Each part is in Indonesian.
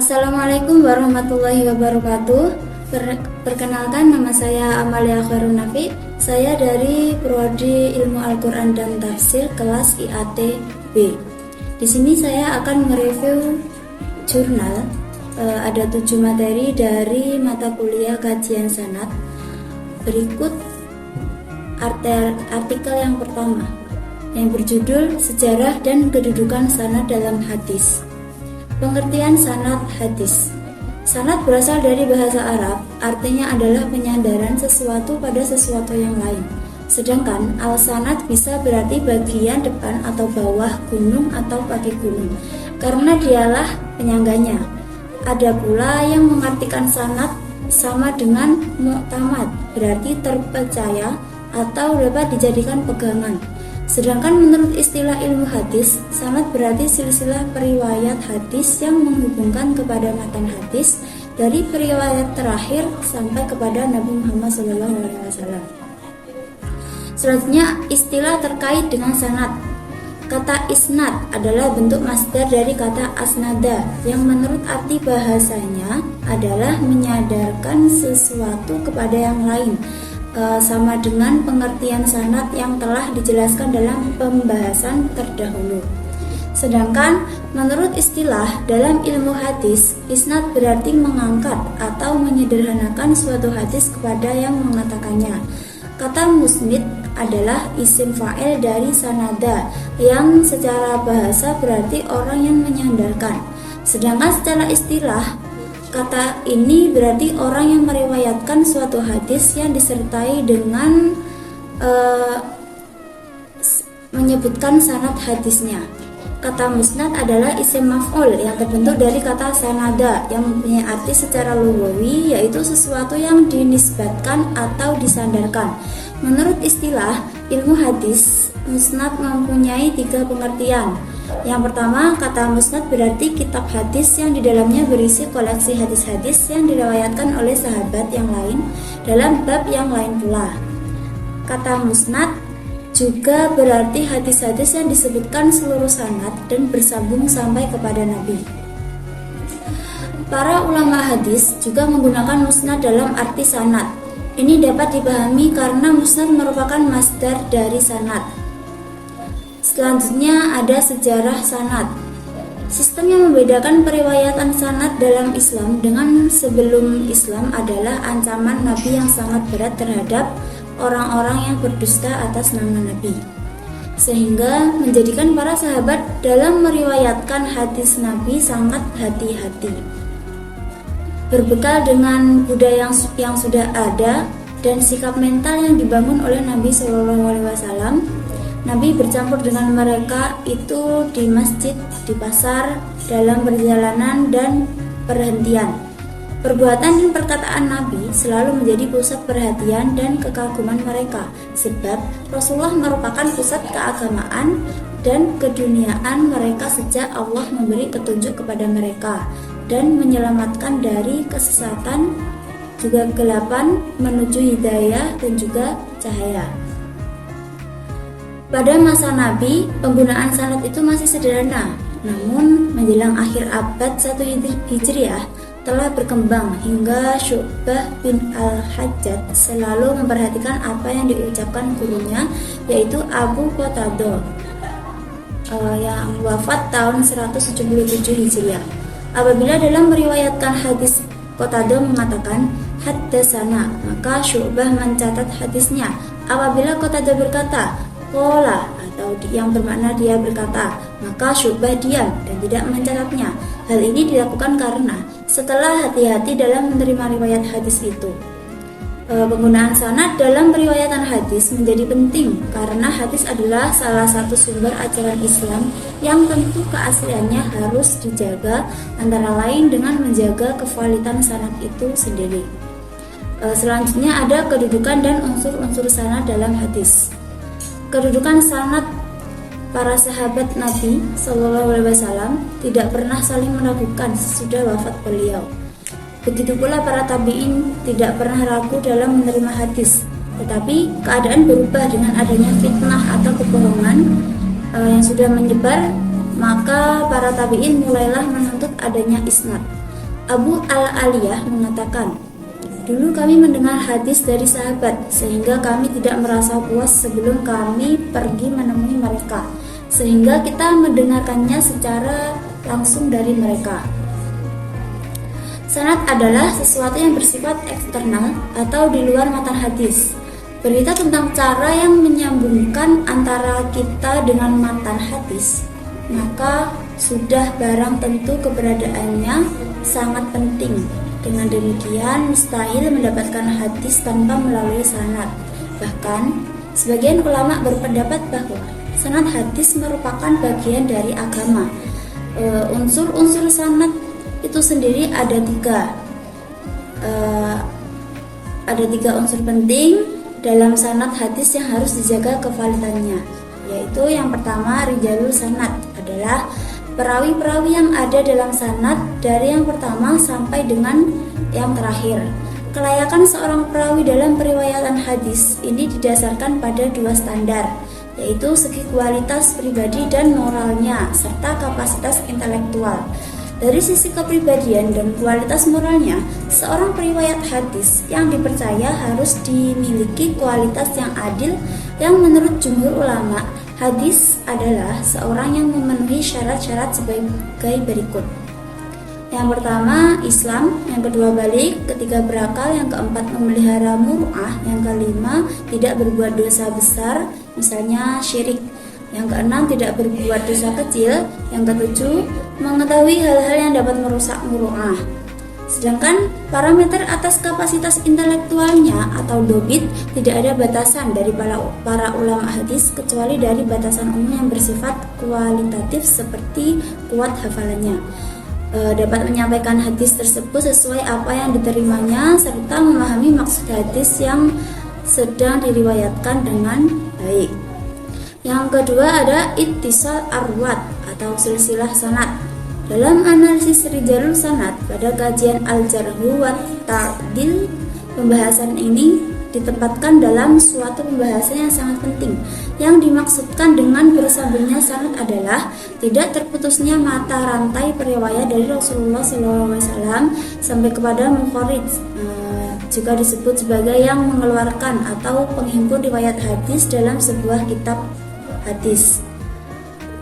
Assalamualaikum warahmatullahi wabarakatuh. Perkenalkan, nama saya Amalia Khairun Nafi. Saya dari Prodi Ilmu Al-Quran dan Tafsir kelas IAT B. Di sini saya akan mereview jurnal. Ada 7 materi dari mata kuliah kajian sanad. Berikut artikel yang pertama yang berjudul Sejarah dan Kedudukan Sanad dalam Hadis. Pengertian sanad hadis. Sanad berasal dari bahasa Arab, artinya adalah penyandaran sesuatu pada sesuatu yang lain. Sedangkan al-sanad bisa berarti bagian depan atau bawah gunung atau kaki gunung, karena dialah penyangganya. Ada pula yang mengartikan sanad sama dengan mu'tamad, berarti terpercaya atau dapat dijadikan pegangan. Sedangkan menurut istilah ilmu hadis, sanad berarti silsilah periwayat hadis yang menghubungkan kepada matan hadis dari periwayat terakhir sampai kepada Nabi Muhammad SAW. Selanjutnya, istilah terkait dengan sanad. Kata isnad adalah bentuk masdar dari kata asnada yang menurut arti bahasanya adalah menyadarkan sesuatu kepada yang lain. Sama dengan pengertian sanad yang telah dijelaskan dalam pembahasan terdahulu. Sedangkan menurut istilah dalam ilmu hadis, isnad berarti mengangkat atau menyederhanakan suatu hadis kepada yang mengatakannya. Kata musnid adalah isim fa'il dari sanada yang secara bahasa berarti orang yang menyandarkan. Sedangkan secara istilah, kata ini berarti orang yang meriwayatkan suatu hadis yang disertai dengan menyebutkan sanad hadisnya. Kata musnad adalah isim maf'ul yang terbentuk dari kata sanada yang mempunyai arti secara lughawi yaitu sesuatu yang dinisbatkan atau disandarkan. Menurut istilah ilmu hadis, musnad mempunyai 3 pengertian. Yang pertama, kata musnad berarti kitab hadis yang di dalamnya berisi koleksi hadis-hadis yang diriwayatkan oleh sahabat yang lain dalam bab yang lain pula. Kata musnad juga berarti hadis-hadis yang disebutkan seluruh sanad dan bersambung sampai kepada Nabi. Para ulama hadis juga menggunakan musnad dalam arti sanad. Ini dapat dipahami karena musnad merupakan masdar dari sanad. Selanjutnya ada sejarah sanad. Sistem yang membedakan periwayatan sanad dalam Islam dengan sebelum Islam adalah ancaman Nabi yang sangat berat terhadap orang-orang yang berdusta atas nama Nabi, sehingga menjadikan para sahabat dalam meriwayatkan hadis Nabi sangat hati-hati. Berbekal dengan budaya yang sudah ada dan sikap mental yang dibangun oleh Nabi SAW, Nabi bercampur dengan mereka itu di masjid, di pasar, dalam perjalanan dan perhentian. Perbuatan dan perkataan Nabi selalu menjadi pusat perhatian dan kekaguman mereka, sebab Rasulullah merupakan pusat keagamaan dan keduniaan mereka sejak Allah memberi petunjuk kepada mereka dan menyelamatkan dari kesesatan, juga kegelapan menuju hidayah dan juga cahaya. Pada masa Nabi, penggunaan sanad itu masih sederhana, namun menjelang akhir abad 1 Hijriah telah berkembang hingga Syu'bah bin Al-Hajjaj selalu memperhatikan apa yang diucapkan gurunya, yaitu Abu Qatadah yang wafat tahun 177 Hijriah. Apabila dalam meriwayatkan hadis Qatadah mengatakan haddatsana, maka Syu'bah mencatat hadisnya. Apabila Qatadah berkata qala atau yang bermakna dia berkata, maka Syu'bah diam dan tidak mencatatnya. Hal ini dilakukan karena setelah hati-hati dalam menerima riwayat hadis itu. Penggunaan sanad dalam periwayatan hadis menjadi penting karena hadis adalah salah satu sumber ajaran Islam yang tentu keasliannya harus dijaga, antara lain dengan menjaga kevalitan sanad itu sendiri. Selanjutnya ada kedudukan dan unsur-unsur sanad dalam hadis. Kedudukan sanad para sahabat Nabi SAW tidak pernah saling meragukan sesudah wafat beliau. Begitu pula para tabi'in tidak pernah ragu dalam menerima hadis. Tetapi keadaan berubah dengan adanya fitnah atau kebohongan yang sudah menyebar, maka para tabi'in mulailah menuntut adanya isnad. Abu al-Aliyah mengatakan, dulu kami mendengar hadis dari sahabat sehingga kami tidak merasa puas sebelum kami pergi menemui mereka, sehingga kita mendengarkannya secara langsung dari mereka. Sanad adalah sesuatu yang bersifat eksternal atau di luar matan hadis. Berita tentang cara yang menyambungkan antara kita dengan matan hadis, maka sudah barang tentu keberadaannya sangat penting. Dengan demikian, mustahil mendapatkan hadis tanpa melalui sanad. Bahkan, sebagian ulama berpendapat bahwa sanad hadis merupakan bagian dari agama. Unsur-unsur sanad itu sendiri ada tiga unsur penting dalam sanad hadis yang harus dijaga kevalidannya, yaitu yang pertama, rijalul sanad adalah perawi-perawi yang ada dalam sanad dari yang pertama sampai dengan yang terakhir. Kelayakan seorang perawi dalam periwayatan hadis ini didasarkan pada dua standar, yaitu segi kualitas pribadi dan moralnya serta kapasitas intelektual. Dari sisi kepribadian dan kualitas moralnya, seorang periwayat hadis yang dipercaya harus dimiliki kualitas yang adil, yang menurut jumhur ulama, hadis adalah seorang yang memenuhi syarat-syarat sebagai berikut. Yang pertama, Islam. Yang kedua, balik. Ketiga, berakal. Yang keempat, memelihara muru'ah. Yang kelima, tidak berbuat dosa besar, misalnya syirik. Yang keenam, tidak berbuat dosa kecil. Yang ketujuh, mengetahui hal-hal yang dapat merusak muru'ah. Sedangkan parameter atas kapasitas intelektualnya atau dobit tidak ada batasan dari para ulama hadis kecuali dari batasan umum yang bersifat kualitatif seperti kuat hafalannya, dapat menyampaikan hadis tersebut sesuai apa yang diterimanya, serta memahami maksud hadis yang sedang diriwayatkan dengan baik. Yang kedua ada ittisal arwat atau silsilah sanad. Dalam analisis rijalul sanad pada kajian al-jarhu wa ta'dil, pembahasan ini ditempatkan dalam suatu pembahasan yang sangat penting. Yang dimaksudkan dengan bersambungnya sanad adalah tidak terputusnya mata rantai periwayat dari Rasulullah SAW sampai kepada mukharrij, juga disebut sebagai yang mengeluarkan atau penghimpun riwayat hadis dalam sebuah kitab hadis.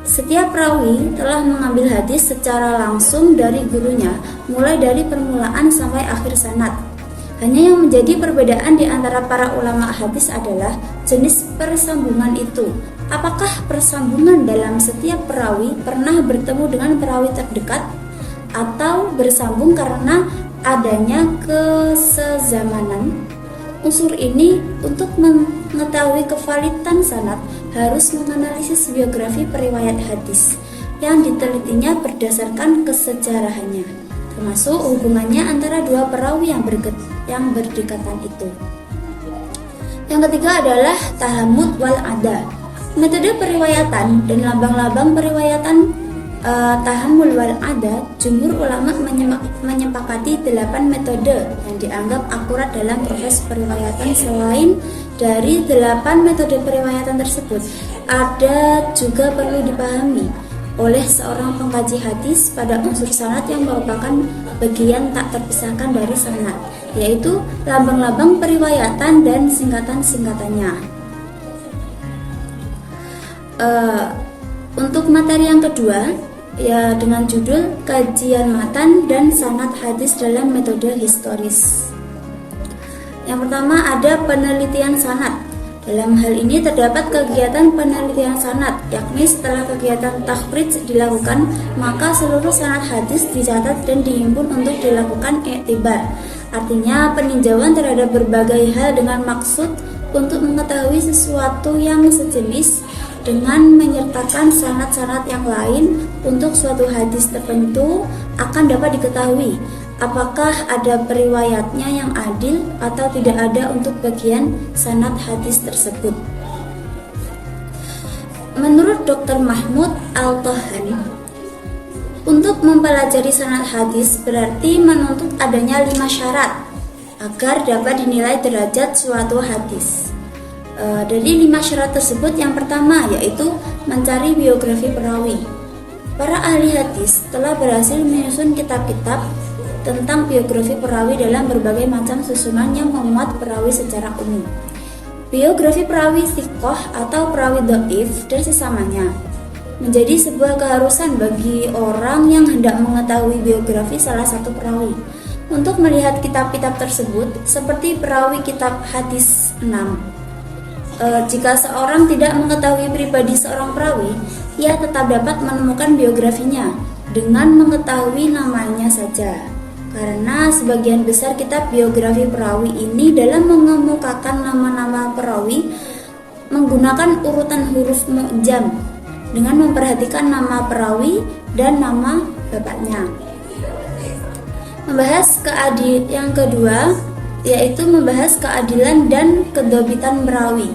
Setiap perawi telah mengambil hadis secara langsung dari gurunya, mulai dari permulaan sampai akhir sanad. Hanya yang menjadi perbedaan di antara para ulama hadis adalah jenis persambungan itu. Apakah persambungan dalam setiap perawi pernah bertemu dengan perawi terdekat, atau bersambung karena adanya kesezamanan? Unsur ini untuk mengetahui kevalidan sanad harus menganalisis biografi periwayat hadis yang ditelitinya berdasarkan kesejarahannya, termasuk hubungannya antara dua perawi yang berdekatan itu. Yang ketiga adalah tahammud wal ada. Metode periwayatan dan lambang-lambang periwayatan tahammul wal ada, jumhur ulama menyepakati 8 metode yang dianggap akurat dalam proses periwayatan. Selain dari 8 metode periwayatan tersebut, ada juga perlu dipahami oleh seorang pengkaji hadis pada unsur sanad yang merupakan bagian tak terpisahkan dari sanad, yaitu lambang-lambang periwayatan dan singkatan-singkatannya. Untuk materi yang kedua, ya, dengan judul kajian matan dan sanad hadis dalam metode historis. Yang pertama ada penelitian sanad. Dalam hal ini terdapat kegiatan penelitian sanad, yakni setelah kegiatan takhrij dilakukan, maka seluruh sanad hadis dicatat dan dihimpun untuk dilakukan iktibar. Artinya peninjauan terhadap berbagai hal dengan maksud untuk mengetahui sesuatu yang sejenis dengan menyertakan sanad-sanad yang lain untuk suatu hadis tertentu akan dapat diketahui apakah ada periwayatnya yang adil atau tidak ada untuk bagian sanad hadis tersebut. Menurut Dr. Mahmud Al-Tohani, untuk mempelajari sanad hadis berarti menuntut adanya 5 syarat agar dapat dinilai derajat suatu hadis. Dari 5 syarat tersebut, yang pertama yaitu mencari biografi perawi. Para ahli hadis telah berhasil menyusun kitab-kitab tentang biografi perawi dalam berbagai macam susunan yang memuat perawi secara umum. Biografi perawi thiqah atau perawi dhaif dan sesamanya menjadi sebuah keharusan bagi orang yang hendak mengetahui biografi salah satu perawi. Untuk melihat kitab-kitab tersebut, seperti perawi kitab hadis 6. Jika seorang tidak mengetahui pribadi seorang perawi, ia tetap dapat menemukan biografinya dengan mengetahui namanya saja. Karena sebagian besar kitab biografi perawi ini dalam mengemukakan nama-nama perawi menggunakan urutan huruf mu'jam dengan memperhatikan nama perawi dan nama bapaknya. Yang kedua yaitu membahas keadilan dan kedobitan perawi.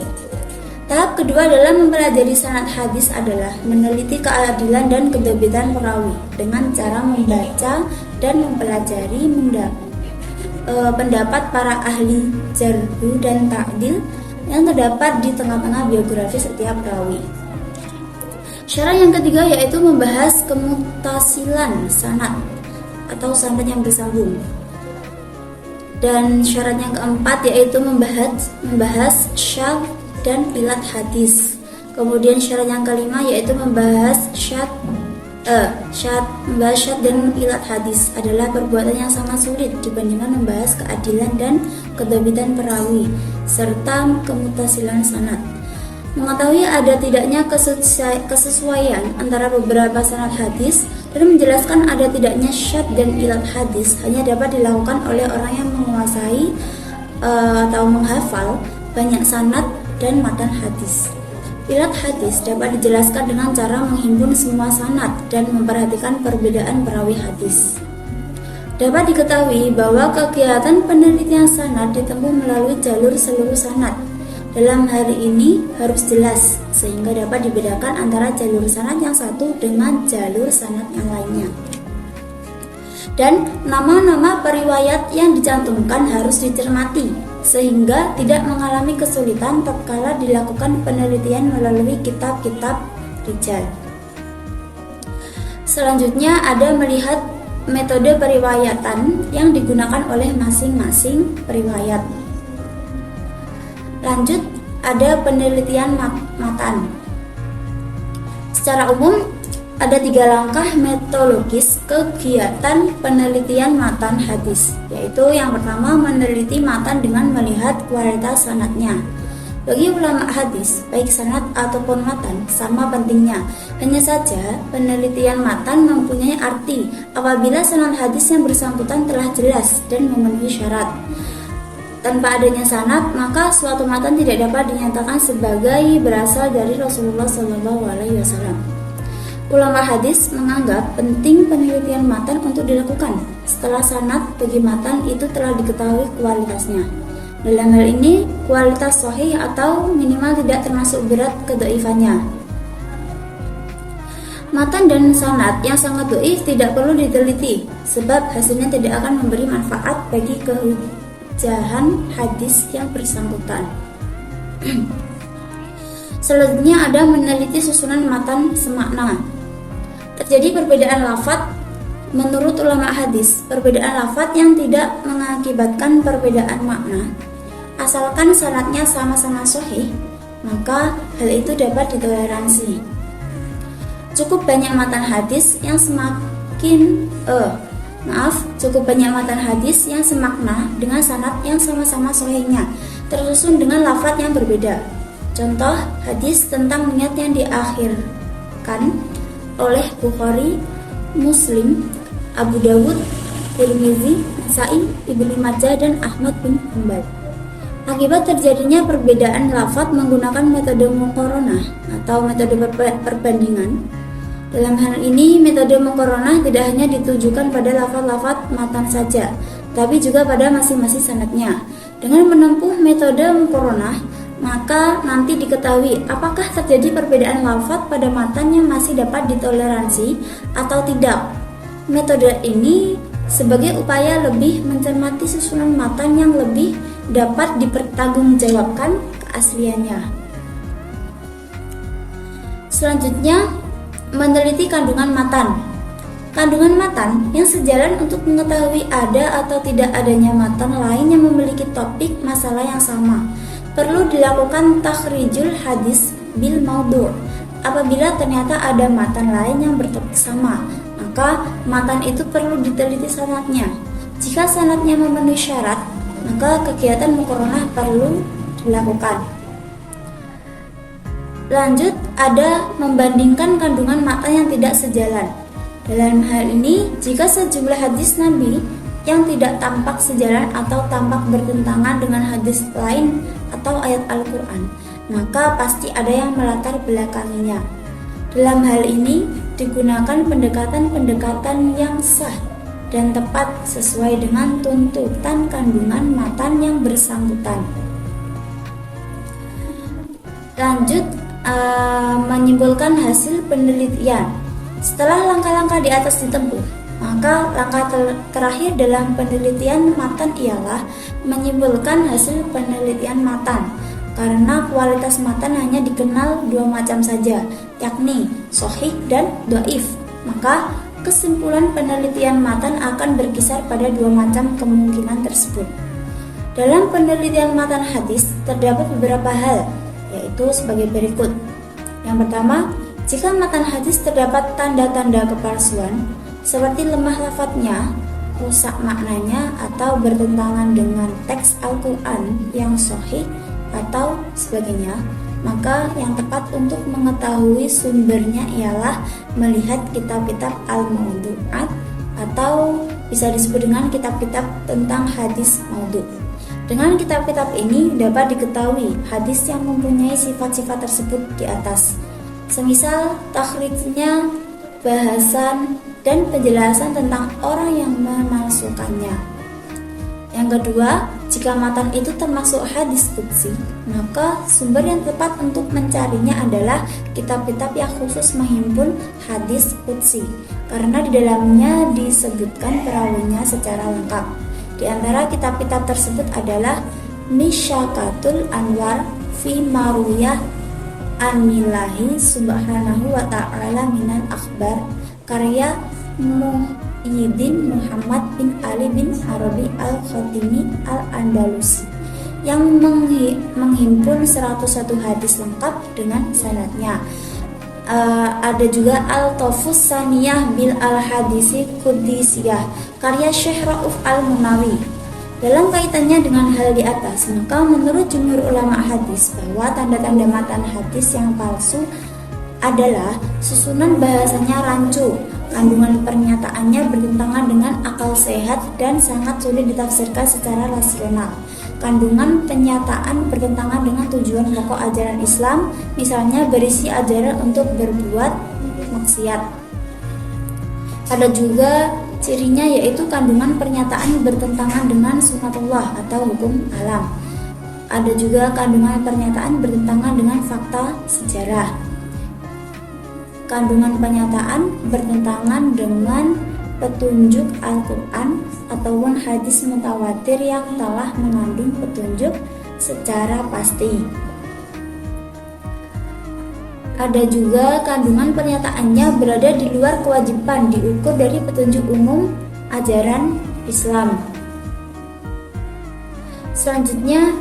Tahap kedua dalam mempelajari sanad hadis adalah meneliti keadilan dan kedobitan perawi dengan cara membaca dan mempelajari pendapat para ahli jarhu dan ta'dil yang terdapat di tengah-tengah biografi setiap perawi. Syarat yang ketiga yaitu membahas kemuttasilan sanad atau sanad yang bersambung. Dan syarat yang keempat yaitu membahas syadz dan ilat hadis. Kemudian syarat yang kelima yaitu membahas syadz dan ilat hadis adalah perbuatan yang sangat sulit dibandingkan membahas keadilan dan kedobitan perawi serta kemuttasilan sanad. Mengetahui ada tidaknya kesesuaian antara beberapa sanad hadis dan menjelaskan ada tidaknya syadz dan ilat hadis hanya dapat dilakukan oleh orang yang menguasai atau menghafal banyak sanad dan matan hadis. Ilat hadis dapat dijelaskan dengan cara menghimpun semua sanad dan memperhatikan perbedaan perawi hadis. Dapat diketahui bahwa kegiatan penelitian sanad ditempuh melalui jalur seluruh sanad. Dalam hari ini harus jelas sehingga dapat dibedakan antara jalur sanad yang satu dengan jalur sanad yang lainnya. Dan nama-nama periwayat yang dicantumkan harus dicermati sehingga tidak mengalami kesulitan tatkala dilakukan penelitian melalui kitab-kitab rijal. Selanjutnya ada melihat metode periwayatan yang digunakan oleh masing-masing periwayat. Lanjut, ada penelitian matan. Secara umum, ada 3 langkah metodologis kegiatan penelitian matan hadis, yaitu yang pertama meneliti matan dengan melihat kualitas sanadnya. Bagi ulama hadis, baik sanad ataupun matan sama pentingnya. Hanya saja penelitian matan mempunyai arti apabila sanad hadis yang bersangkutan telah jelas dan memenuhi syarat. Tanpa adanya sanad, maka suatu matan tidak dapat dinyatakan sebagai berasal dari Rasulullah SAW. Ulama hadis menganggap penting penelitian matan untuk dilakukan setelah sanad bagi matan itu telah diketahui kualitasnya. Dalam hal ini, kualitas sahih atau minimal tidak termasuk berat kedhaifannya. Matan dan sanad yang sangat dhaif tidak perlu diteliti, sebab hasilnya tidak akan memberi manfaat bagi kehujahan hadis yang bersangkutan. Selanjutnya ada meneliti susunan matan semakna. Terjadi perbedaan lafadz menurut ulama hadis. Perbedaan lafadz yang tidak mengakibatkan perbedaan makna, asalkan sanadnya sama-sama sahih, maka hal itu dapat ditoleransi. Cukup banyak matan hadis yang semakna dengan sanad yang sama-sama sahihnya, tersusun dengan lafadz yang berbeda. Contoh hadis tentang niat yang diakhirkan oleh Bukhari, Muslim, Abu Dawud, Tirmizi, Nasa'i, Ibnu Majah, dan Ahmad bin Hanbal. Akibat terjadinya perbedaan lafadz menggunakan metode muqaranah atau metode perbandingan. Dalam hal ini, metode muqaranah tidak hanya ditujukan pada lafadz-lafadz matan saja, tapi juga pada masing-masing sanadnya. Dengan menempuh metode muqaranah, maka nanti diketahui apakah terjadi perbedaan lafadz pada matan yang masih dapat ditoleransi atau tidak. Metode ini sebagai upaya lebih mencermati susunan matan yang lebih dapat dipertanggungjawabkan keasliannya. Selanjutnya, meneliti kandungan matan. Kandungan matan yang sejalan untuk mengetahui ada atau tidak adanya matan lain yang memiliki topik masalah yang sama. Perlu dilakukan takhrijul hadis bil maudhu'. Apabila ternyata ada matan lain yang bertopik sama, maka matan itu perlu diteliti sanadnya. Jika sanadnya memenuhi syarat, maka kegiatan muqaranah perlu dilakukan. Lanjut, ada membandingkan kandungan matan yang tidak sejalan. Dalam hal ini, jika sejumlah hadis Nabi yang tidak tampak sejalan atau tampak bertentangan dengan hadis lain atau ayat Al-Quran, maka pasti ada yang melatar belakanginya. Dalam hal ini, digunakan pendekatan-pendekatan yang sah dan tepat sesuai dengan tuntutan kandungan matan yang bersangkutan. Lanjut, menyimpulkan hasil penelitian. Setelah langkah-langkah di atas ditempuh, maka langkah terakhir dalam penelitian matan ialah menyimpulkan hasil penelitian matan. Karena kualitas matan hanya dikenal dua macam saja, yakni sahih dan dhaif, maka kesimpulan penelitian matan akan berkisar pada dua macam kemungkinan tersebut. Dalam penelitian matan hadis terdapat beberapa hal, yaitu sebagai berikut. Yang pertama, jika matan hadis terdapat tanda-tanda kepalsuan seperti lemah lafadznya, rusak maknanya, atau bertentangan dengan teks Al-Quran yang sahih atau sebagainya, maka yang tepat untuk mengetahui sumbernya ialah melihat kitab-kitab al-maudhu'at atau bisa disebut dengan kitab-kitab tentang hadis maudhu'. Dengan kitab-kitab ini dapat diketahui hadis yang mempunyai sifat-sifat tersebut di atas, semisal takhrijnya, bahasan, dan penjelasan tentang orang yang memalsukannya. Yang kedua, jika matan itu termasuk hadis qudsi, maka sumber yang tepat untuk mencarinya adalah kitab-kitab yang khusus menghimpun hadis qudsi, karena di dalamnya disebutkan perawinya secara lengkap. Di antara kitab-kitab tersebut adalah Misyakatul Anwar fi Marwiyah Anillahi Subhanahu wa Ta'ala minal Akhbar, karya Muhyiddin Muhammad bin Ali bin Arabi Al-Khatimi Al-Andalusi, yang menghimpun 101 hadis lengkap dengan sanadnya. Ada juga Al-Tofus Saniyah bil Al-Hadisi Qudisiyah, karya Syekh Rauf Al-Munawi. Dalam kaitannya dengan hal di atas, maka menurut jumhur ulama hadis bahwa tanda-tanda matan hadis yang palsu adalah susunan bahasanya rancu, kandungan pernyataannya bertentangan dengan akal sehat dan sangat sulit ditafsirkan secara rasional. Kandungan penyataan bertentangan dengan tujuan pokok ajaran Islam, misalnya berisi ajaran untuk berbuat maksiat. Ada juga cirinya, yaitu kandungan pernyataan bertentangan dengan sunatullah atau hukum alam. Ada juga kandungan pernyataan bertentangan dengan fakta sejarah. Kandungan pernyataan bertentangan dengan petunjuk Al-Quran ataupun hadis mutawatir yang telah mengandung petunjuk secara pasti. Ada juga kandungan pernyataannya berada di luar kewajiban diukur dari petunjuk umum ajaran Islam. Selanjutnya,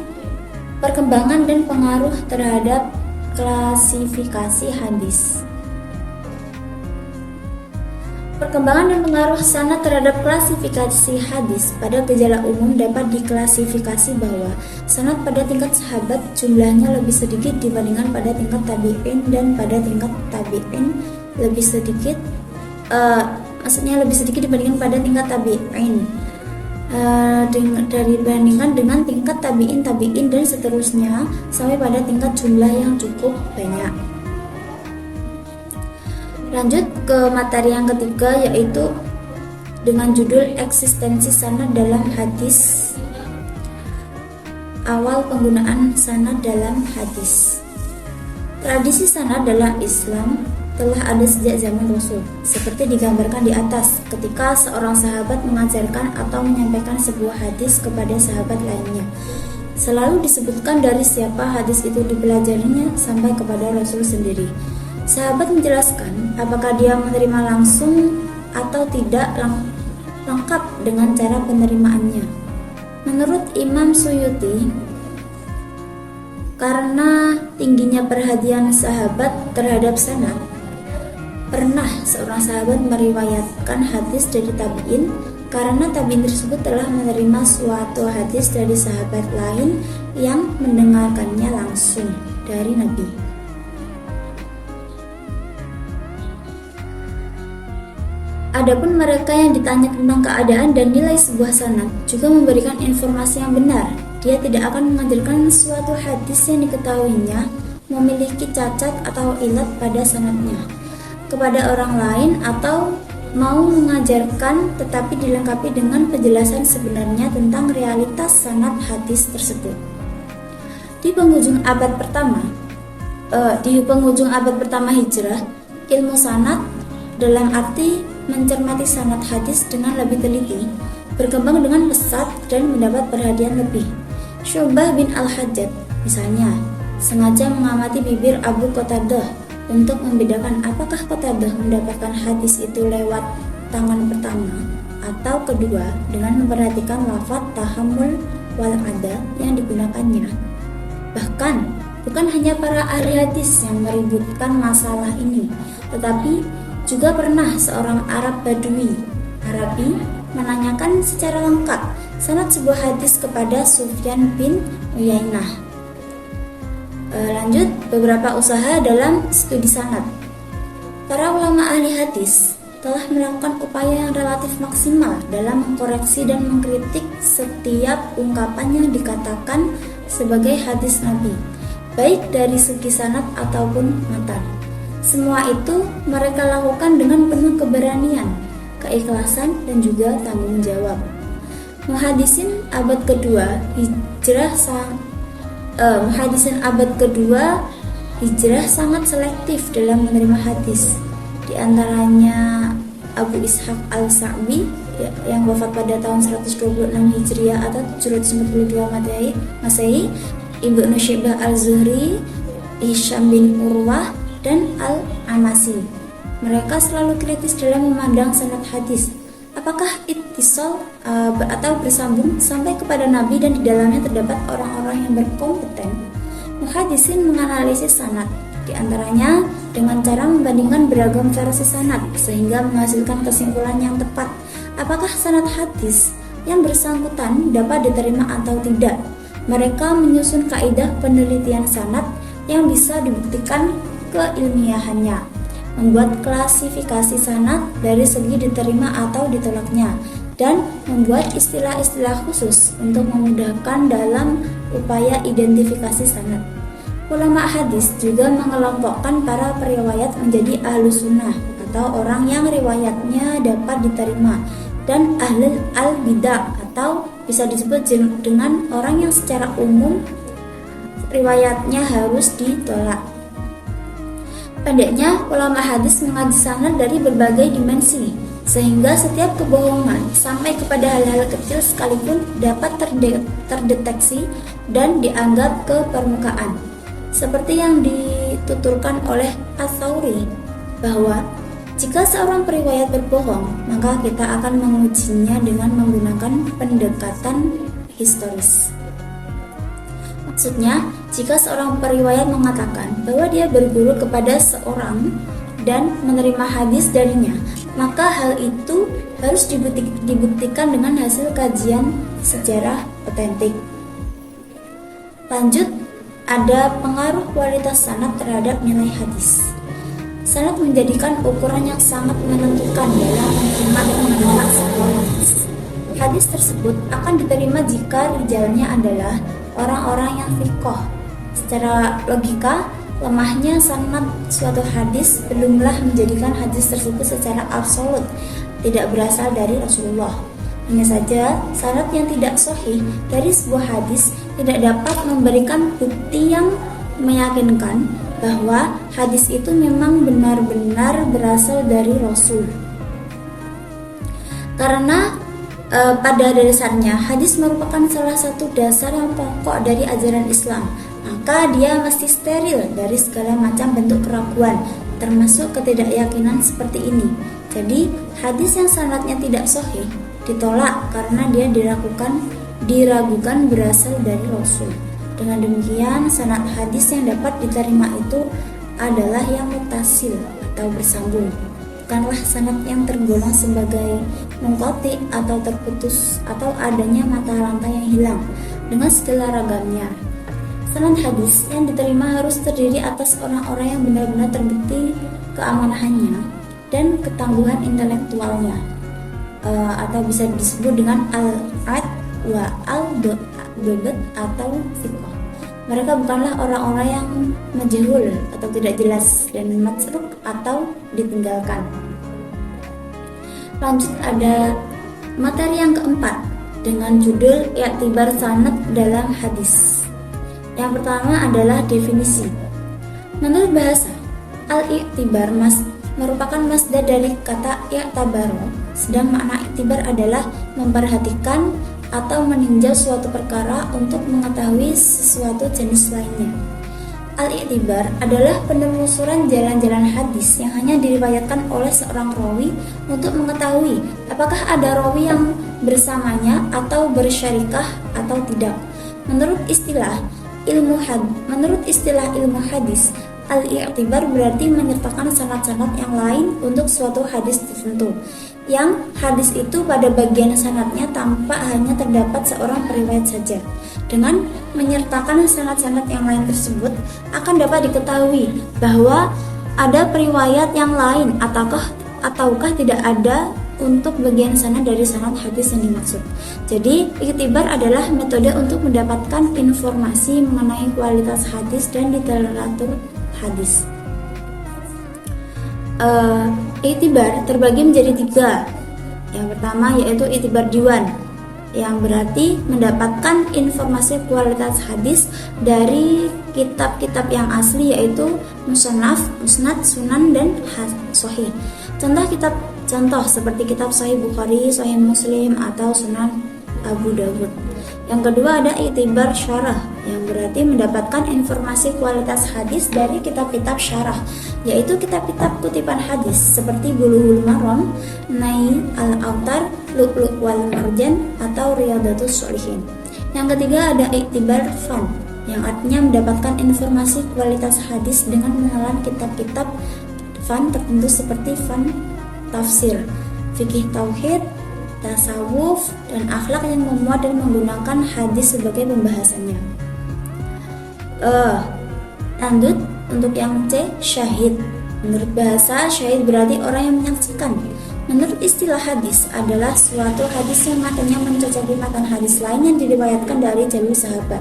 perkembangan dan pengaruh terhadap klasifikasi hadis. Perkembangan dan pengaruh sanad terhadap klasifikasi hadis. Pada gejala umum dapat diklasifikasi bahwa sanad pada tingkat sahabat jumlahnya lebih sedikit dibandingkan pada tingkat tabi'in, dan pada tingkat tabi'in lebih sedikit lebih sedikit dibandingkan pada tingkat tabi'in dibandingkan dengan tingkat tabi'in dan seterusnya sampai pada tingkat jumlah yang cukup banyak. Lanjut ke materi yang ketiga, yaitu dengan judul eksistensi sanad dalam hadis. Awal penggunaan sanad dalam hadis. Tradisi sanad dalam Islam telah ada sejak zaman Rasul, seperti digambarkan di atas, ketika seorang sahabat mengajarkan atau menyampaikan sebuah hadis kepada sahabat lainnya. Selalu disebutkan dari siapa hadis itu dipelajarinya sampai kepada Rasul sendiri. Sahabat menjelaskan apakah dia menerima langsung atau tidak lengkap dengan cara penerimaannya. Menurut Imam Suyuti, karena tingginya perhatian sahabat terhadap sanad, pernah seorang sahabat meriwayatkan hadis dari tabi'in karena tabi'in tersebut telah menerima suatu hadis dari sahabat lain yang mendengarkannya langsung dari Nabi. Adapun mereka yang ditanya tentang keadaan dan nilai sebuah sanad juga memberikan informasi yang benar. Dia tidak akan mengajarkan suatu hadis yang diketahuinya memiliki cacat atau ilat pada sanadnya kepada orang lain, atau mau mengajarkan tetapi dilengkapi dengan penjelasan sebenarnya tentang realitas sanad hadis tersebut. Di penghujung abad pertama Hijrah, ilmu sanad dalam arti mencermati sanad hadis dengan lebih teliti berkembang dengan pesat dan mendapat perhatian lebih. Syu'bah bin Al-Hajjaj misalnya sengaja mengamati bibir Abu Qatadah untuk membedakan apakah Qatadah mendapatkan hadis itu lewat tangan pertama atau kedua dengan memperhatikan lafaz tahammul wal ada yang digunakannya. Bahkan bukan hanya para ahli hadis yang meributkan masalah ini, tetapi juga pernah seorang Arab Badui Arabi menanyakan secara lengkap sanad sebuah hadis kepada Sufyan bin Uyainah. Lanjut, beberapa usaha dalam studi sanad. Para ulama ahli hadis telah melakukan upaya yang relatif maksimal dalam mengkoreksi dan mengkritik setiap ungkapan yang dikatakan sebagai hadis Nabi, baik dari segi sanad ataupun matan. Semua itu mereka lakukan dengan penuh keberanian, keikhlasan, dan juga tanggung jawab. Muhadisin abad kedua Hijrah sangat selektif dalam menerima hadis. Di antaranya Abu Ishaq Al-Sa'bi yang wafat pada tahun 126 Hijriah atau 742 Masehi, Ibnu Syibah Al-Zuhri, Hisham bin Urwah, dan Al-Amasi. Mereka selalu kritis dalam memandang sanad hadis. Apakah ittisal atau bersambung sampai kepada Nabi dan di dalamnya terdapat orang-orang yang berkompeten? Muhadisin menganalisis sanad, di antaranya dengan cara membandingkan beragam versi sanad sehingga menghasilkan kesimpulan yang tepat. Apakah sanad hadis yang bersangkutan dapat diterima atau tidak? Mereka menyusun kaidah penelitian sanad yang bisa dibuktikan keilmiahannya, membuat klasifikasi sanad dari segi diterima atau ditolaknya, dan membuat istilah-istilah khusus untuk memudahkan dalam upaya identifikasi sanad. Ulama hadis juga mengelompokkan para periwayat menjadi ahlu sunnah atau orang yang riwayatnya dapat diterima, dan ahlul al-bidah atau bisa disebut dengan orang yang secara umum riwayatnya harus ditolak. Pendeknya, ulama hadis mengaji sanad dari berbagai dimensi, sehingga setiap kebohongan sampai kepada hal-hal kecil sekalipun dapat terdeteksi dan dianggap ke permukaan. Seperti yang dituturkan oleh Ats-Tsauri, bahwa jika seorang periwayat berbohong, maka kita akan mengujinya dengan menggunakan pendekatan historis. Maksudnya, jika seorang periwayat mengatakan bahwa dia berguru kepada seorang dan menerima hadis darinya, maka hal itu harus dibuktikan dengan hasil kajian sejarah otentik. Lanjut, ada pengaruh kualitas sanad terhadap nilai hadis. Sanad menjadikan ukuran yang sangat menentukan dalam menerima dan menolak sebuah hadis. Hadis tersebut akan diterima jika rijalnya adalah orang-orang yang thiqah. Secara logika, lemahnya sanad suatu hadis belumlah menjadikan hadis tersebut secara absolut tidak berasal dari Rasulullah. Hanya saja, sanad yang tidak sahih dari sebuah hadis tidak dapat memberikan bukti yang meyakinkan bahwa hadis itu memang benar-benar berasal dari Rasul. Karena pada dasarnya hadis merupakan salah satu dasar yang pokok dari ajaran Islam, maka dia mesti steril dari segala macam bentuk keraguan, termasuk ketidakyakinan seperti ini. Jadi hadis yang sanadnya tidak sahih ditolak karena dia diragukan berasal dari Rasul. Dengan demikian, sanad hadis yang dapat diterima itu adalah yang muttasil atau bersambung, bukanlah sanad yang tergolong sebagai munqati atau terputus atau adanya mata rantai yang hilang dengan segala ragamnya. Sanad hadis yang diterima harus terdiri atas orang-orang yang benar-benar terbukti keamanahannya dan ketangguhan intelektualnya, atau bisa disebut dengan al-ad wa al-dobat atau fiqh. Mereka bukanlah orang-orang yang majhul atau tidak jelas dan matruk atau ditinggalkan. Lanjut, ada materi yang keempat dengan judul i'tibar sanad dalam hadis. Yang pertama adalah definisi. Menurut bahasa, al-i'tibar merupakan masdar dari kata i'tabaro, sedang makna i'tibar adalah memperhatikan atau meninjau suatu perkara untuk mengetahui sesuatu jenis lainnya. Al-i'tibar adalah penelusuran jalan-jalan hadis yang hanya diriwayatkan oleh seorang rawi untuk mengetahui apakah ada rawi yang bersamanya atau bersyarikah atau tidak. Menurut istilah ilmu hadis, al-i'tibar berarti menyertakan sanad-sanad yang lain untuk suatu hadis tertentu, yang hadis itu pada bagian sanadnya tampak hanya terdapat seorang periwayat saja. Dengan menyertakan sanad-sanad yang lain tersebut, akan dapat diketahui bahwa ada periwayat yang lain ataukah tidak ada untuk bagian sanad dari sanad hadis yang dimaksud. Jadi, i'tibar adalah metode untuk mendapatkan informasi mengenai kualitas hadis dan literatur hadis. I'tibar terbagi menjadi 3. Yang pertama yaitu i'tibar diwan, yang berarti mendapatkan informasi kualitas hadis dari kitab-kitab yang asli, yaitu musannaf, musnad, sunan, dan sahih. Contoh seperti kitab Sahih Bukhari, Sahih Muslim, atau Sunan Abu Dawud. Yang kedua ada i'tibar syarah, yang berarti mendapatkan informasi kualitas hadis dari kitab-kitab syarah, yaitu kitab-kitab kutipan hadis seperti Bulughul Maram, Nail al-Autar, Lu'lu' wal Marjan, atau Riyadhatus Shalihin. Yang ketiga ada i'tibar fan, yang artinya mendapatkan informasi kualitas hadis dengan menelan kitab-kitab fan tertentu seperti fan tafsir, fikih tauhid, tasawuf, dan akhlak yang memuat dan menggunakan hadis sebagai pembahasannya. Lanjut, untuk yang C, syahid. Menurut bahasa, syahid berarti orang yang menyaksikan. Menurut istilah hadis, adalah suatu hadis yang matanya mencocoki matan hadis lain yang diriwayatkan dari jalur sahabat.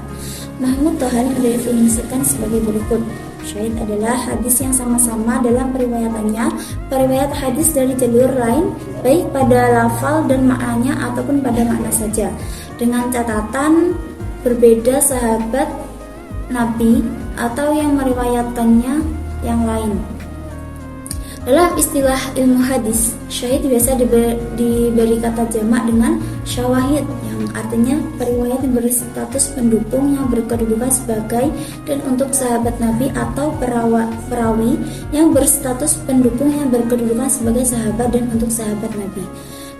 Mahmud Tohari mendefinisikan sebagai berikut. Syahid adalah hadis yang sama-sama dalam periwayatannya periwayat hadis dari jalur lain, baik pada lafal dan maknanya ataupun pada makna saja, dengan catatan berbeda sahabat Nabi atau yang meriwayatkannya yang lain. Dalam istilah ilmu hadis, syahid biasa diberi kata jamak dengan syawahid, yang artinya periwayat yang berstatus pendukung yang berkedudukan sebagai dan untuk sahabat Nabi, atau perawi yang berstatus pendukung yang berkedudukan sebagai sahabat dan untuk sahabat Nabi.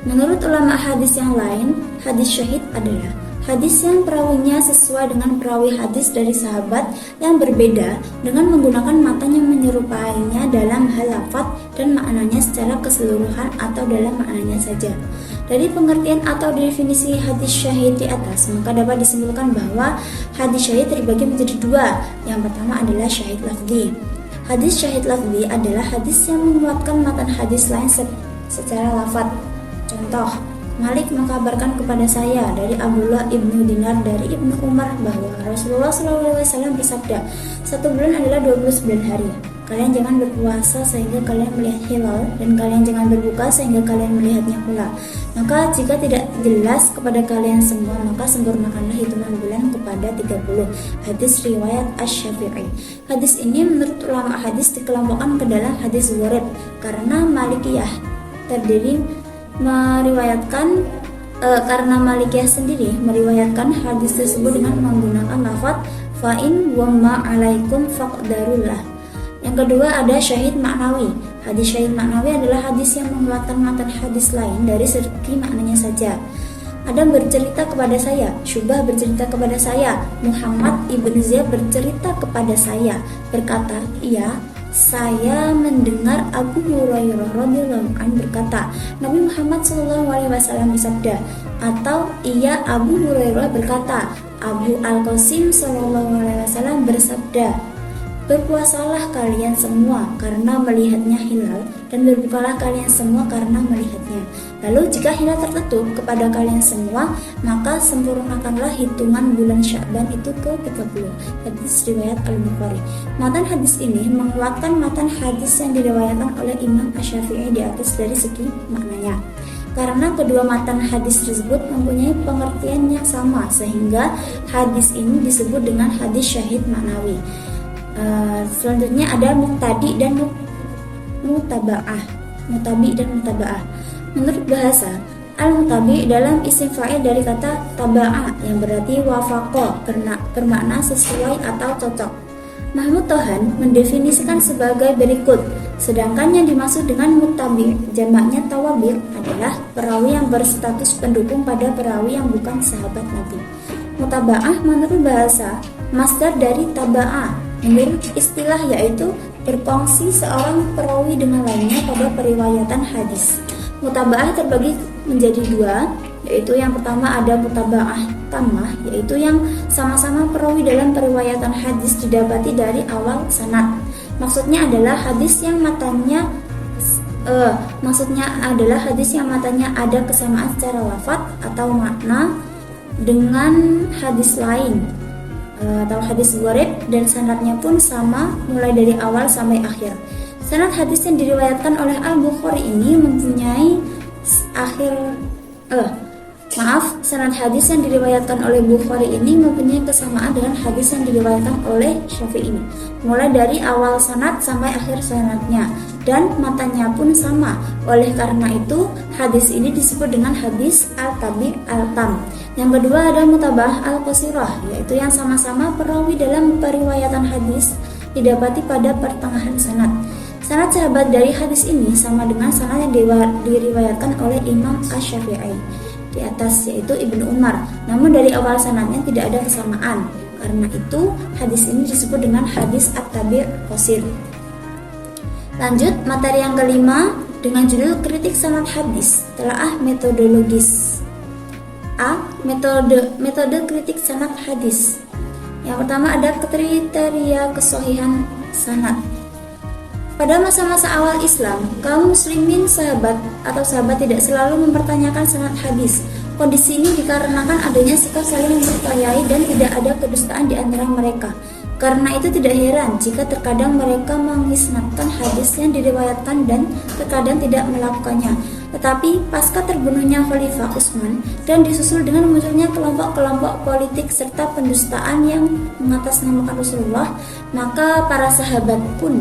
Menurut ulama hadis yang lain, hadis syahid adalah hadis yang perawinya sesuai dengan perawi hadis dari sahabat yang berbeda dengan menggunakan matan yang menyerupainya dalam hal lafaz dan maknanya secara keseluruhan atau dalam maknanya saja. Dari pengertian atau definisi hadis syahid di atas, maka dapat disimpulkan bahwa hadis syahid terbagi menjadi 2. Yang pertama adalah syahid lafzi. Hadis syahid lafzi adalah hadis yang menguatkan matan hadis lain secara lafaz. Contoh, Malik mengkabarkan kepada saya dari Abdullah ibnu Dinar dari Ibnu Umar bahwa Rasulullah SAW bersabda, 1 bulan adalah 29 hari. Kalian jangan berpuasa sehingga kalian melihat hilal, dan kalian jangan berbuka sehingga kalian melihatnya pula. Maka jika tidak jelas kepada kalian semua, maka sempurnakanlah hitungan bulan kepada 30. Hadis riwayat Asy-Syafi'i. Hadis ini menurut ulama hadis dikelompokkan ke dalam hadis gharib karena Malikiyah karena Malikiyah sendiri meriwayatkan hadis tersebut dengan menggunakan lafaz fa'in wa ma alaikum faqdarullah. Yang kedua ada syahid maknawi. Hadis syahid maknawi adalah hadis yang menguatkan matan hadis lain dari segi maknanya saja. Adam bercerita kepada saya, Syubah bercerita kepada saya, Muhammad ibn Ziyad bercerita kepada saya, berkata, iya, saya mendengar Abu Hurairah radhiyallahu anhu berkata, Nabi Muhammad SAW bersabda, atau iya Abu Hurairah berkata, Abu Al-Qasim SAW bersabda, berpuasalah kalian semua karena melihatnya hilal, dan berbukalah kalian semua karena melihatnya. Lalu jika hilal tertutup kepada kalian semua, maka sempurnakanlah hitungan bulan Sya'ban itu ke 30. Hadis riwayat Al-Bukhari. Matan hadis ini menguatkan matan hadis yang diriwayatkan oleh Imam Asy-Syafi'i di atas dari segi maknanya. Karena kedua matan hadis tersebut mempunyai pengertian yang sama, sehingga hadis ini disebut dengan hadis syahid maknawi. Selanjutnya ada muqtadi dan mutaba'ah. Mutabi dan mutaba'ah. Menurut bahasa, al-mutabi dalam isim fa'il dari kata taba'a yang berarti wafaqo, bermakna sesuai atau cocok. Mahmud Tohan mendefinisikan sebagai berikut. Sedangkan yang dimaksud dengan mutabi, jamaknya tawabi, adalah perawi yang berstatus pendukung pada perawi yang bukan sahabat Nabi. Mutaba'ah menurut bahasa masdar dari taba'a. Menurut istilah yaitu berkongsi seorang perawi dengan lainnya pada periwayatan hadis. Mutaba'ah terbagi menjadi dua, yaitu yang pertama ada mutaba'ah tamah, yaitu yang sama-sama perawi dalam periwayatan hadis didapati dari awal sanad. Maksudnya adalah hadis yang matanya ada kesamaan secara lafadz atau makna dengan hadis lain atau hadis gharib, dan sanadnya pun sama mulai dari awal sampai akhir. Sanad hadis yang diriwayatkan oleh Al-Bukhari ini mempunyai sanad hadis yang diriwayatkan oleh Bukhari ini mempunyai kesamaan dengan hadis yang diriwayatkan oleh Syafi'i ini, mulai dari awal sanad sampai akhir sanadnya, dan matanya pun sama. Oleh karena itu, hadis ini disebut dengan hadis al-tabi' al-tam. Yang kedua ada mutaba'ah al-qasirah, yaitu yang sama-sama perawi dalam periwayatan hadis didapati pada pertengahan sanad. Sanad sahabat dari hadis ini sama dengan sanad yang diriwayatkan oleh Imam Asy-Syafi'i di atas, yaitu Ibnu Umar. Namun dari awal sanadnya tidak ada kesamaan. Karena itu hadis ini disebut dengan hadis at-tabi' qasir. Lanjut materi yang kelima dengan judul kritik sanad hadis, telaah metodologis. Metode kritik sanad hadis. Yang pertama ada kriteria kesahihan sanad. Pada masa-masa awal Islam, kaum muslimin sahabat tidak selalu mempertanyakan sanad hadis. Kondisi ini dikarenakan adanya sikap saling mempercayai dan tidak ada kedustaan di antara mereka. Karena itu tidak heran jika terkadang mereka mengisnadkan hadis yang diriwayatkan dan terkadang tidak melakukannya. Tetapi pasca terbunuhnya Khalifah Utsman dan disusul dengan munculnya kelompok-kelompok politik serta pendustaan yang mengatasnamakan Rasulullah, maka para sahabat pun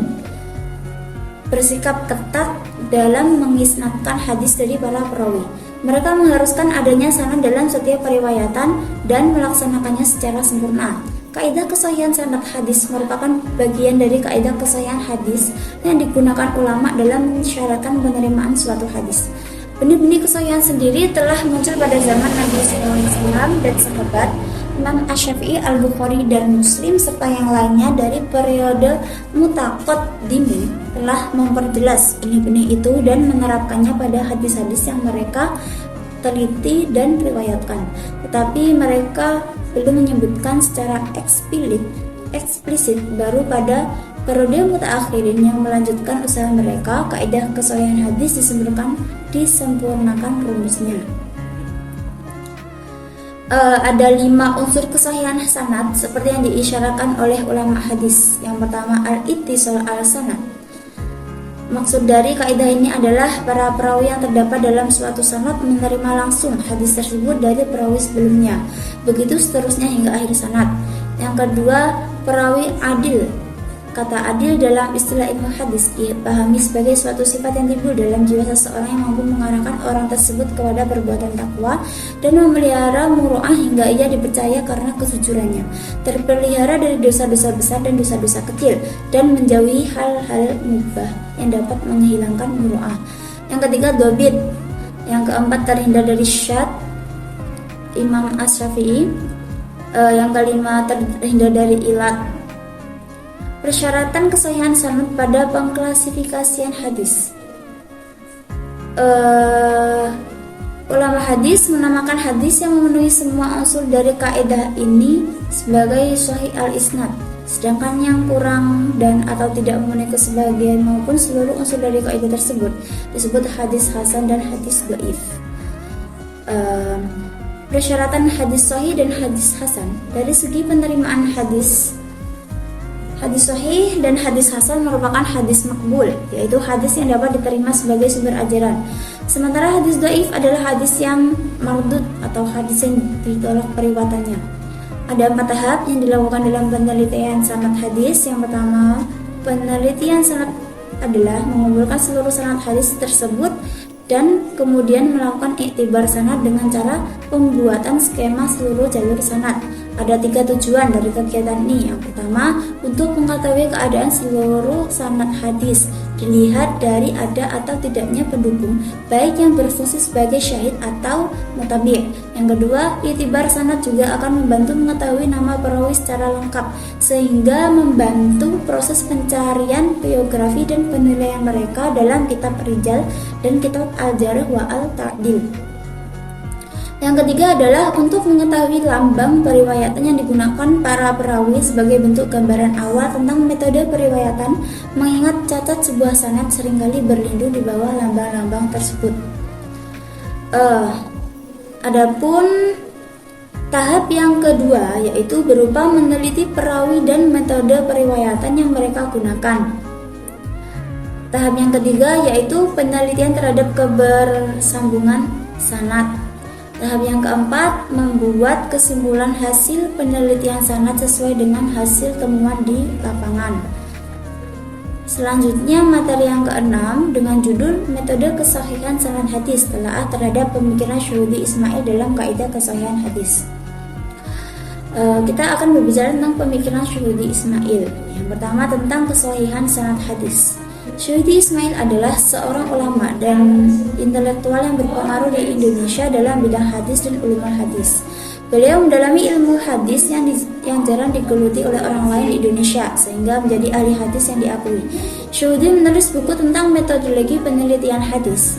bersikap ketat dalam mengisnadkan hadis dari para perawi. Mereka mengharuskan adanya sanad dalam setiap periwayatan dan melaksanakannya secara sempurna. Kaidah kesahihan sanad hadis merupakan bagian dari kaidah kesahihan hadis yang digunakan ulama dalam mensyaratkan penerimaan suatu hadis. Benih-benih kesahihan sendiri telah muncul pada zaman Nabi SAW dan sahabat, Imam Asy-Syafi'i, Al-Bukhari dan Muslim serta yang lainnya dari periode mutaqaddimin telah memperjelas benih-benih itu dan menerapkannya pada hadis-hadis yang mereka teliti dan riwayatkan. Tetapi mereka belum menyebutkan secara eksplisit baru pada periode mutaakhirin yang melanjutkan usaha mereka. Kaidah kesahihan hadis disempurnakan rumusnya. Ada 5 unsur kesahihan sanad seperti yang diisyaratkan oleh ulama hadis. Yang pertama al-ittisal al-sanad. Maksud dari kaidah ini adalah para perawi yang terdapat dalam suatu sanad menerima langsung hadis tersebut dari perawi sebelumnya. Begitu seterusnya hingga akhir sanad. Yang kedua, perawi adil. Kata adil dalam istilah ilmu hadis dipahami sebagai suatu sifat yang timbul dalam jiwa seseorang yang mampu mengarahkan orang tersebut kepada perbuatan takwa dan memelihara muru'ah hingga ia dipercaya karena kejujurannya, terpelihara dari dosa-dosa besar dan dosa-dosa kecil, dan menjauhi hal-hal mubah yang dapat menghilangkan muru'ah. Yang ketiga, dobit. Yang keempat, terhindar dari syad, Imam Asy-Syafi'i. Yang kelima, terhindar dari ilat. Persyaratan kesahihan sanad pada pengklasifikasian hadis. Ulama hadis menamakan hadis yang memenuhi semua unsur dari kaidah ini sebagai sahih al-isnad, sedangkan yang kurang dan atau tidak memenuhi sebagian maupun seluruh unsur dari kaidah tersebut disebut hadis hasan dan hadis dhaif. Persyaratan hadis sahih dan hadis hasan. Dari segi penerimaan hadis sahih dan hadis hasan merupakan hadis makbul, yaitu hadis yang dapat diterima sebagai sumber ajaran. Sementara hadis dhaif adalah hadis yang mardud atau hadis yang ditolak periwayatannya. Ada 4 tahap yang dilakukan dalam penelitian sanad hadis. Yang pertama, penelitian sanad adalah mengumpulkan seluruh sanad hadis tersebut dan kemudian melakukan iktibar sanad dengan cara pembuatan skema seluruh jalur sanad. Ada 3 tujuan dari kegiatan ini. Yang pertama, untuk mengetahui keadaan seluruh sanad hadis, dilihat dari ada atau tidaknya pendukung, baik yang berfungsi sebagai syahid atau mutabi'. Yang kedua, iktibar sanad juga akan membantu mengetahui nama perawi secara lengkap, sehingga membantu proses pencarian biografi dan penilaian mereka dalam kitab Rijal dan kitab Al-Jarh wa Al-Ta'dil. Yang ketiga adalah untuk mengetahui lambang periwayatan yang digunakan para perawi sebagai bentuk gambaran awal tentang metode periwayatan, mengingat cacat sebuah sanad seringkali berlindung di bawah lambang-lambang tersebut. Adapun tahap yang kedua yaitu berupa meneliti perawi dan metode periwayatan yang mereka gunakan. Tahap yang ketiga yaitu penelitian terhadap kebersambungan sanad. Tahap yang keempat, membuat kesimpulan hasil penelitian sanad sesuai dengan hasil temuan di lapangan. Selanjutnya, materi yang keenam dengan judul Metode Kesahihan Sanad Hadis, telaah terhadap pemikiran Syuhudi Ismail dalam kaidah kesahihan hadis. Kita akan berbicara tentang pemikiran Syuhudi Ismail. Yang pertama, tentang kesahihan sanad hadis. Syuhudi Ismail adalah seorang ulama dan intelektual yang berpengaruh di Indonesia dalam bidang hadis dan ulumul hadis. Beliau mendalami ilmu hadis yang jarang digeluti oleh orang lain di Indonesia, sehingga menjadi ahli hadis yang diakui. Syuhudi menulis buku tentang metodologi penelitian hadis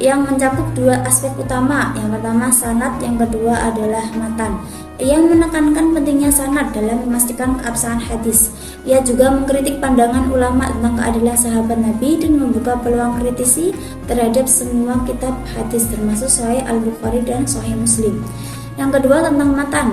yang mencakup 2 aspek utama. Yang pertama sanad, yang kedua adalah matan. Ia menekankan pentingnya sanad dalam memastikan keabsahan hadis. Ia juga mengkritik pandangan ulama tentang keadilan sahabat Nabi dan membuka peluang kritisi terhadap semua kitab hadis termasuk Sahih Al-Bukhari dan Sahih Muslim. Yang kedua tentang matan.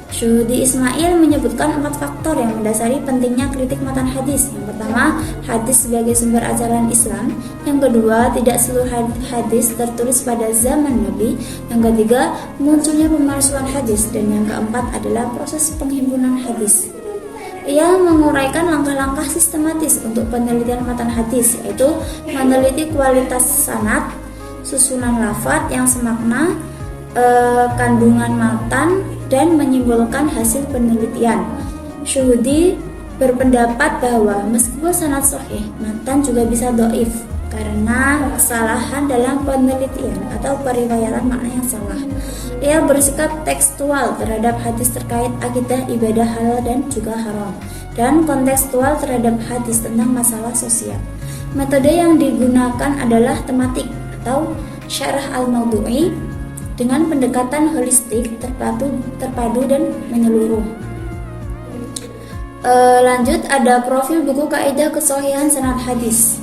Syuhudi Ismail menyebutkan 4 faktor yang mendasari pentingnya kritik matan hadis. Yang pertama, hadis sebagai sumber ajaran Islam. Yang kedua, tidak seluruh hadis tertulis pada zaman Nabi. Yang ketiga, munculnya pemalsuan hadis. Dan yang keempat adalah proses penghimpunan hadis. Ia menguraikan langkah-langkah sistematis untuk penelitian matan hadis, yaitu meneliti kualitas sanad, susunan lafadz yang semakna, kandungan matan, dan menyimpulkan hasil penelitian. Syuhudi berpendapat bahwa meskipun sanad sahih, matan juga bisa dhaif karena kesalahan dalam penelitian atau periwayatan makna yang salah. Ia bersikap tekstual terhadap hadis terkait akidah, ibadah halal dan juga haram, dan kontekstual terhadap hadis tentang masalah sosial. Metode yang digunakan adalah tematik atau syarah al-mawdu'i dengan pendekatan holistik, terpadu dan menyeluruh. Lanjut, ada profil buku kaidah kesahihan sanad hadis.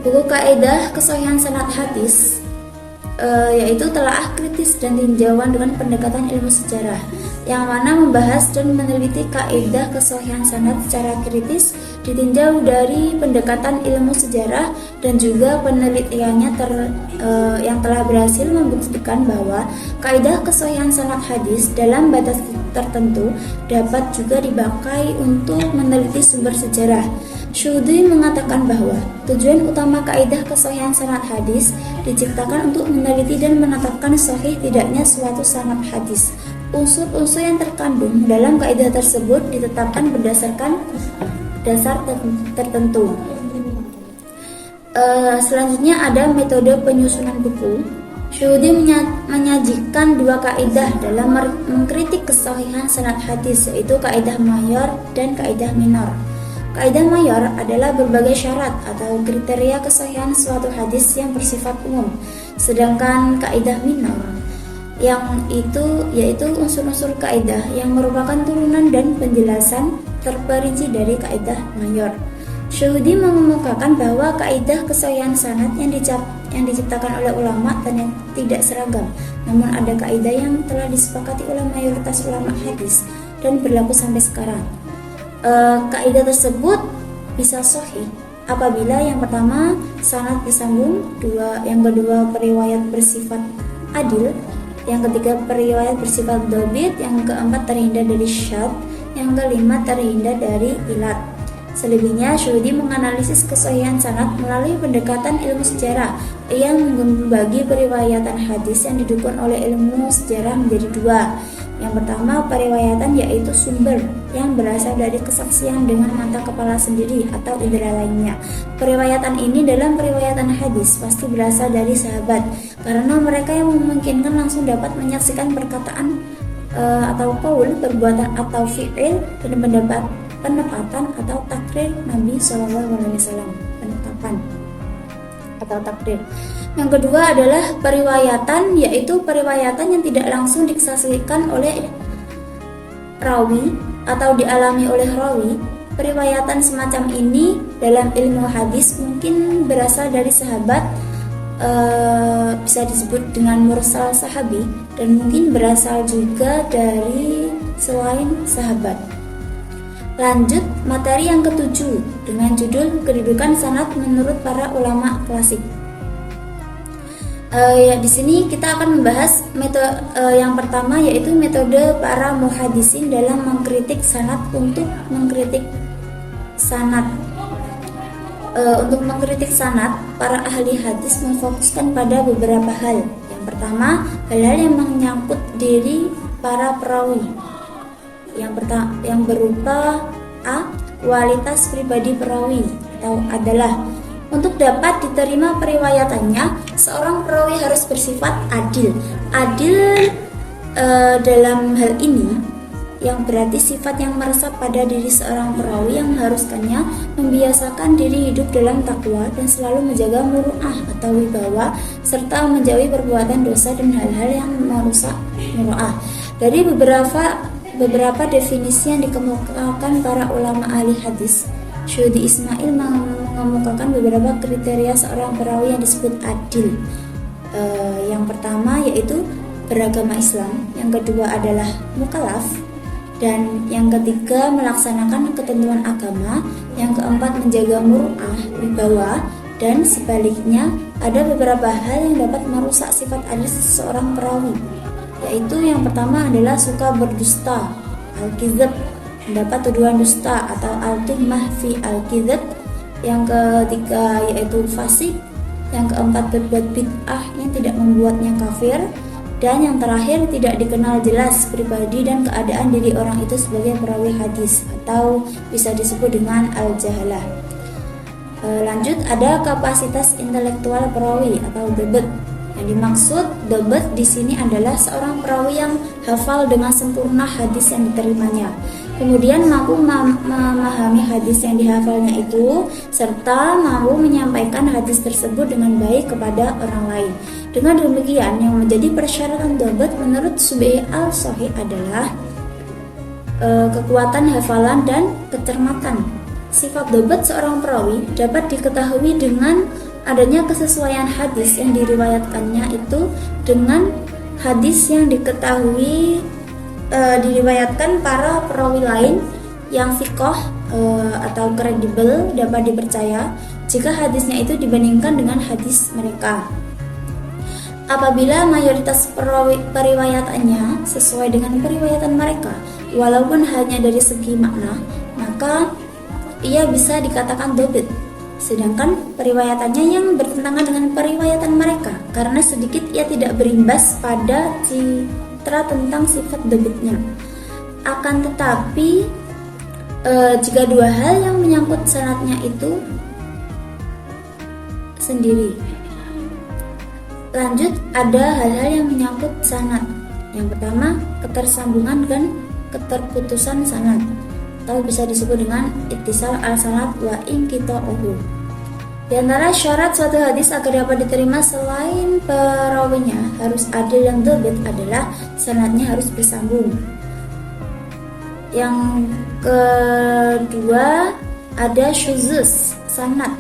Buku kaidah kesahihan sanad hadis yaitu telaah kritis dan tinjauan dengan pendekatan ilmu sejarah, yang mana membahas dan meneliti kaidah kesahihan sanad secara kritis, ditinjau dari pendekatan ilmu sejarah, dan juga penelitiannya yang telah berhasil membuktikan bahwa kaidah kesahihan sanad hadis dalam batas tertentu dapat juga dipakai untuk meneliti sumber sejarah. Syuuti mengatakan bahwa tujuan utama kaidah kesahihan sanad hadis diciptakan untuk meneliti dan menetapkan sahih tidaknya suatu sanad hadis. Unsur-unsur yang terkandung dalam kaidah tersebut ditetapkan berdasarkan dasar tertentu. Selanjutnya ada metode penyusunan buku. Syuuti menyajikan dua kaidah dalam mengkritik kesahihan sanad hadis, yaitu kaidah mayor dan kaidah minor. Kaidah mayor adalah berbagai syarat atau kriteria kesahihan suatu hadis yang bersifat umum, sedangkan kaidah minor yaitu unsur-unsur kaidah yang merupakan turunan dan penjelasan terperinci dari kaidah mayor. Syuuti mengemukakan bahwa kaidah kesahihan sanad yang diciptakan oleh ulama dan yang tidak seragam, namun ada kaidah yang telah disepakati oleh mayoritas ulama hadis dan berlaku sampai sekarang. Kaidah tersebut bisa sahih apabila yang pertama sanad disambung, yang kedua periwayat bersifat adil, yang ketiga periwayat bersifat dhabit, yang keempat terhindar dari syadz, yang kelima terhindar dari ilat. Selebihnya, Syuuti menganalisis kesahihan sanad melalui pendekatan ilmu sejarah yang membagi periwayatan hadis yang didukung oleh ilmu sejarah menjadi dua. Yang pertama, periwayatan yaitu sumber yang berasal dari kesaksian dengan mata kepala sendiri atau indera lainnya. Periwayatan ini dalam periwayatan hadis pasti berasal dari sahabat, karena mereka yang memungkinkan langsung dapat menyaksikan perkataan atau qaul, perbuatan atau fi'il dan penempatan atau takrir Nabi SAW, penetapan atau takdir. Yang kedua adalah periwayatan, yaitu periwayatan yang tidak langsung disaksikan oleh rawi atau dialami oleh rawi. Periwayatan semacam ini dalam ilmu hadis mungkin berasal dari sahabat, bisa disebut dengan mursal sahabi, dan mungkin berasal juga dari selain sahabat. Lanjut materi yang ketujuh dengan judul kedudukan sanad menurut para ulama klasik. Di sini kita akan membahas metode yang pertama, yaitu metode para muhaddisin dalam mengkritik sanad. Untuk mengkritik sanad, para ahli hadis memfokuskan pada beberapa hal. Yang pertama, hal-hal yang menyangkut diri para perawi. Yang berupa A. Kualitas pribadi perawi atau adalah. Untuk dapat diterima periwayatannya, seorang perawi harus bersifat adil. Adil dalam hal ini yang berarti sifat yang meresap pada diri seorang perawi yang mengharuskannya membiasakan diri hidup dalam takwa dan selalu menjaga muru'ah atau wibawa, serta menjauhi perbuatan dosa dan hal-hal yang merusak muru'ah. Dari beberapa definisi yang dikemukakan para ulama ahli hadis, Syuuti Ismail mengemukakan beberapa kriteria seorang perawi yang disebut adil. Yang pertama yaitu beragama Islam, yang kedua adalah mukallaf, dan yang ketiga melaksanakan ketentuan agama, yang keempat menjaga muru'ah, wibawa, dan sebaliknya ada beberapa hal yang dapat merusak sifat adil seseorang perawi, yaitu yang pertama adalah suka berdusta, al-kizab, mendapat tuduhan dusta atau al-tuhmah fi al-kizab. Yang ketiga yaitu fasik, yang keempat berbuat bid'ah yang tidak membuatnya kafir, dan yang terakhir tidak dikenal jelas pribadi dan keadaan diri orang itu sebagai perawi hadis atau bisa disebut dengan al-jahalah. Lanjut, ada kapasitas intelektual perawi atau dabat. Yang dimaksud dabat di sini adalah seorang perawi yang hafal dengan sempurna hadis yang diterimanya, kemudian mampu memahami hadis yang dihafalnya itu, serta mampu menyampaikan hadis tersebut dengan baik kepada orang lain. Dengan demikian, yang menjadi persyaratan dabat menurut Subhi al-Sahih adalah kekuatan hafalan dan kecermatan. Sifat dabat seorang perawi dapat diketahui dengan adanya kesesuaian hadis yang diriwayatkannya itu dengan hadis yang diriwayatkan para perawi lain yang thiqah atau kredibel, dapat dipercaya jika hadisnya itu dibandingkan dengan hadis mereka. Apabila mayoritas periwayatannya sesuai dengan periwayatan mereka, walaupun hanya dari segi makna, maka ia bisa dikatakan dobit. Sedangkan periwayatannya yang bertentangan dengan periwayatan mereka, karena sedikit ia tidak berimbas pada citra tentang sifat dobitnya. Akan tetapi, jika dua hal yang menyangkut sanadnya itu sendiri. Lanjut, ada hal-hal yang menyangkut sanad. Yang pertama, ketersambungan dan keterputusan sanad, atau bisa disebut dengan ittisal al-sanad wa inqita'uhu. Di antara syarat suatu hadis agar dapat diterima selain perawinya harus adil dan dobit adalah sanadnya harus bersambung. Yang kedua, ada syuzus sanad.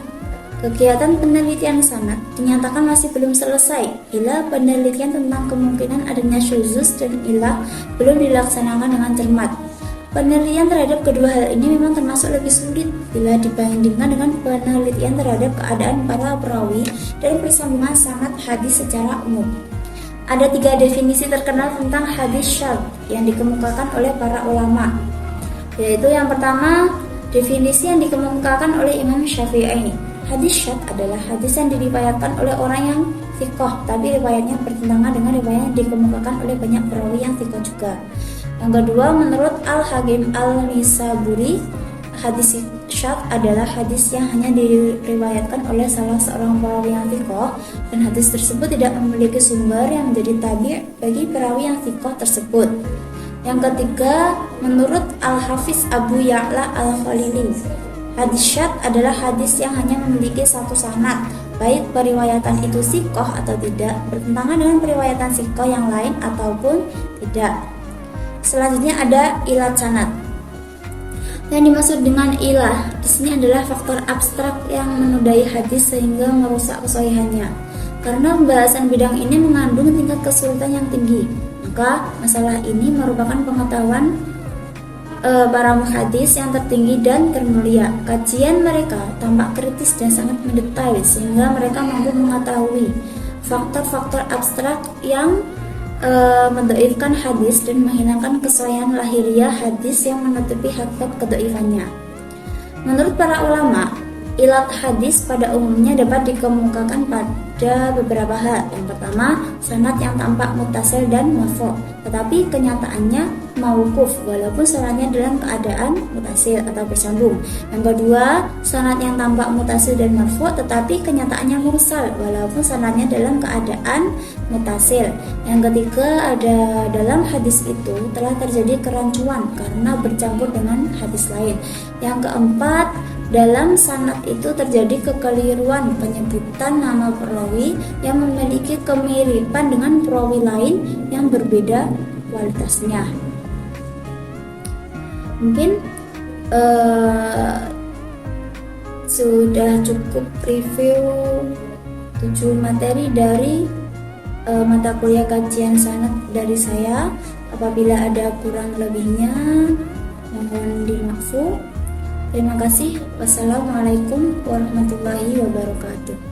Kegiatan penelitian sanad dinyatakan masih belum selesai bila penelitian tentang kemungkinan adanya syuzus dan ilah belum dilaksanakan dengan cermat. Penelitian terhadap kedua hal ini memang termasuk lebih sulit bila dibandingkan dengan penelitian terhadap keadaan para perawi dan persambungan sanad hadis secara umum. Ada 3 definisi terkenal tentang hadis syadz yang dikemukakan oleh para ulama, yaitu yang pertama, definisi yang dikemukakan oleh Imam Syafi'i. Hadis syadz adalah hadis yang diriwayatkan oleh orang yang thiqah, tapi riwayatnya bertentangan dengan riwayat yang dikemukakan oleh banyak perawi yang thiqah juga. Yang kedua, menurut Al-Hakim Al-Nisaburi, hadis syadz adalah hadis yang hanya diriwayatkan oleh salah seorang perawi yang thiqah dan hadis tersebut tidak memiliki sumber yang menjadi tabi' bagi perawi yang thiqah tersebut. Yang ketiga, menurut Al-Hafiz Abu Ya'la Al-Khalili, hadis syadz adalah hadis yang hanya memiliki satu sanad, baik periwayatan itu thiqah atau tidak, bertentangan dengan periwayatan thiqah yang lain ataupun tidak. Selanjutnya ada ilat sanad. Yang dimaksud dengan ilah di sini adalah faktor abstrak yang menodai hadis sehingga merusak kesahihannya. Karena pembahasan bidang ini mengandung tingkat kesulitan yang tinggi, maka masalah ini merupakan pengetahuan para muhadis yang tertinggi dan termulia. Kajian mereka tampak kritis dan sangat mendetail sehingga mereka mampu mengetahui faktor-faktor abstrak yang mendhaifkan hadis dan menghilangkan kesahihan lahiriah hadis yang menutupi hakikat kedhaifannya. Menurut para ulama, ilat hadis pada umumnya dapat dikemukakan pada beberapa hal. Yang pertama, sanad yang tampak muttasil dan marfu', tetapi kenyataannya mauquf walaupun sanadnya dalam keadaan muttasil atau bersambung. Yang kedua, sanad yang tampak muttasil dan marfu' tetapi kenyataannya mursal walaupun sanadnya dalam keadaan muttasil. Yang ketiga, ada dalam hadis itu telah terjadi kerancuan karena bercampur dengan hadis lain. Yang keempat, dalam sanad itu terjadi kekeliruan penyebutan nama perawi yang memiliki kemiripan dengan perawi lain yang berbeda kualitasnya. Mungkin sudah cukup review 7 materi dari mata kuliah kajian sanad dari saya. Apabila ada kurang lebihnya mohon dimaafkan. Terima kasih. Wassalamualaikum warahmatullahi wabarakatuh.